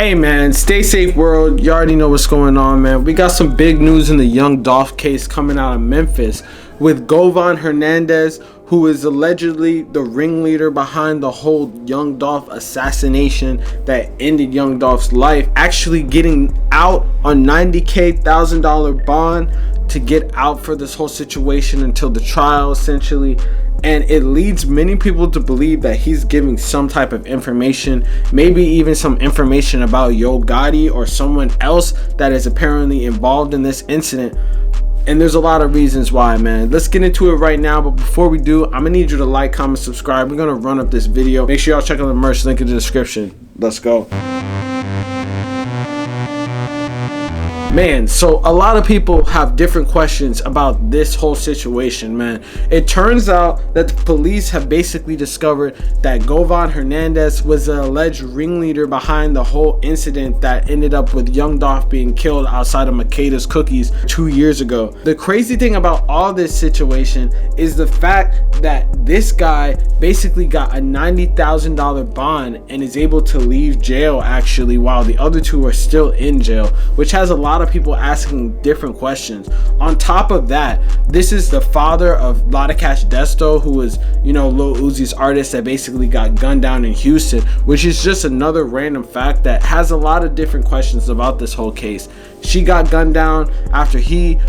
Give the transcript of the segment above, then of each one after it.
Hey man, stay safe world. You already know what's going on, man. We got some big news in the young Dolph case coming out of Memphis with Govan Hernandez, who is allegedly the ringleader behind the whole young Dolph assassination that ended young Dolph's life, actually getting out on $90,000 bond to get out for this whole situation until the trial, essentially. And it leads many people to believe that he's giving some type of information, maybe even some information about Yo Gotti or someone else that is apparently involved in this incident. And there's a lot of reasons why, man. Let's get into it right now. But before we do, I'm gonna need you to like, comment, subscribe. We're gonna run up this video. Make sure y'all check out the merch link in the description. Let's go. Man, so a lot of people have different questions about this whole situation, man. It turns out that the police have basically discovered that Govan Hernandez was the alleged ringleader behind the whole incident that ended up with young Dolph being killed outside of Makeda's Cookies 2 years ago. The crazy thing about all this situation is the fact that this guy basically got a $90,000 bond and is able to leave jail actually, while the other two are still in jail, which has a lot of people asking different questions. On top of that, this is the father of Cash Desto, who is, you know, Lil Uzi's artist that basically got gunned down in Houston, which is just another random fact that has a lot of different questions about this whole case. She got gunned down after he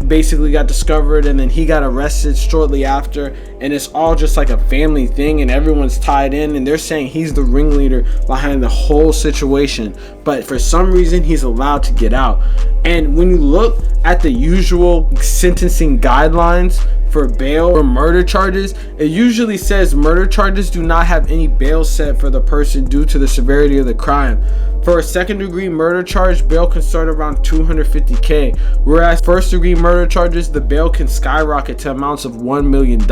basically got discovered, and then he got arrested shortly after, and it's all just like a family thing, and everyone's tied in, and they're saying he's the ringleader behind the whole situation, but for some reason he's allowed to get out. And when you look at the usual sentencing guidelines for bail or murder charges, it usually says murder charges do not have any bail set for the person due to the severity of the crime. For a second degree murder charge, bail can start around $250K, whereas first degree murder charges, the bail can skyrocket to amounts of $1 million.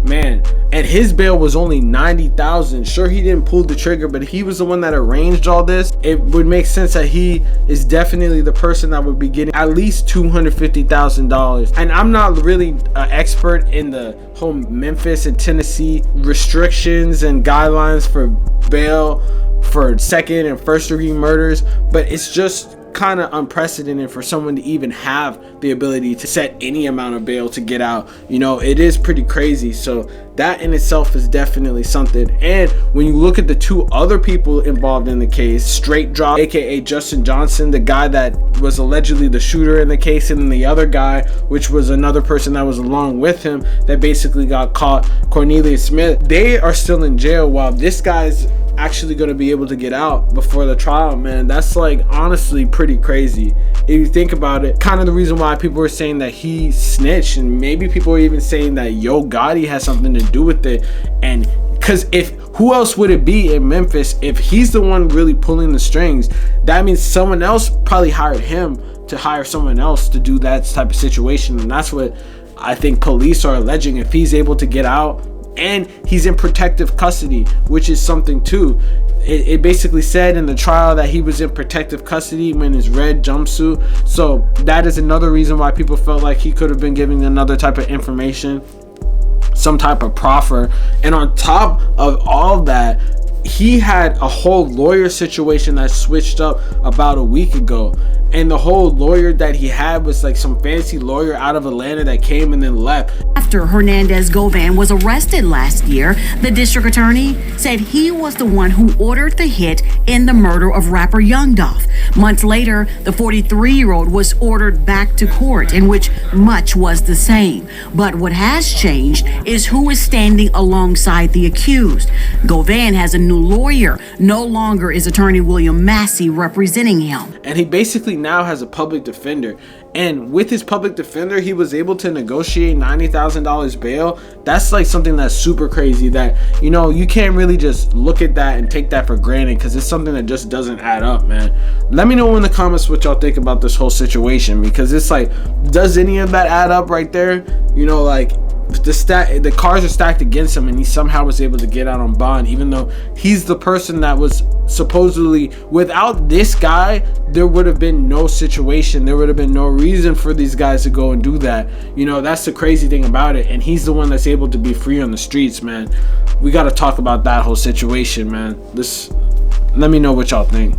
Man, and his bail was only $90,000. Sure, he didn't pull the trigger, but he was the one that arranged all this. It would make sense that he is definitely the person that would be getting at least $250,000. And I'm not really an expert in the whole Memphis and Tennessee restrictions and guidelines for bail for second and first degree murders, but it's just kind of unprecedented for someone to even have the ability to set any amount of bail to get out. You know, it is pretty crazy. So that in itself is definitely something. And when you look at the two other people involved in the case, Straight Drop, aka Justin Johnson, the guy that was allegedly the shooter in the case, and then the other guy, which was another person that was along with him that basically got caught, Cornelius Smith, they are still in jail while this guy's actually going to be able to get out before the trial. Man, that's like honestly pretty crazy if you think about it. Kind of the reason why people were saying that he snitched, and maybe people are even saying that Yo Gotti has something to do with it. And because if who else would it be in Memphis if he's the one really pulling the strings? That means someone else probably hired him to hire someone else to do that type of situation, and that's what I think police are alleging. If he's able to get out and he's in protective custody, which is something too. It basically said in the trial that he was in protective custody in his red jumpsuit. So that is another reason why people felt like he could have been giving another type of information, some type of proffer. And on top of all that, he had a whole lawyer situation that switched up about a week ago, and the whole lawyer that he had was like some fancy lawyer out of Atlanta that came and then left. After Hernandez Govan was arrested last year, the district attorney said he was the one who ordered the hit in the murder of rapper Young Dolph. Months later, the 43-year-old was ordered back to court, in which much was the same. But what has changed is who is standing alongside the accused. Govan has a new lawyer. No longer is attorney William Massey representing him. And he basically now has a public defender. And with his public defender, he was able to negotiate $90,000 bail. That's like something that's super crazy that, you know, you can't really just look at that and take that for granted, because it's something that just doesn't add up, man. Let me know in the comments what y'all think about this whole situation, because it's like, does any of that add up right there? You know, like the cards are stacked against him, and he somehow was able to get out on bond, even though he's the person that was supposedly, without this guy, there would have been no situation, there would have been no reason for these guys to go and do that. You know, that's the crazy thing about it. And he's the one that's able to be free on the streets, man. We got to talk about that whole situation, man. Let me know what y'all think.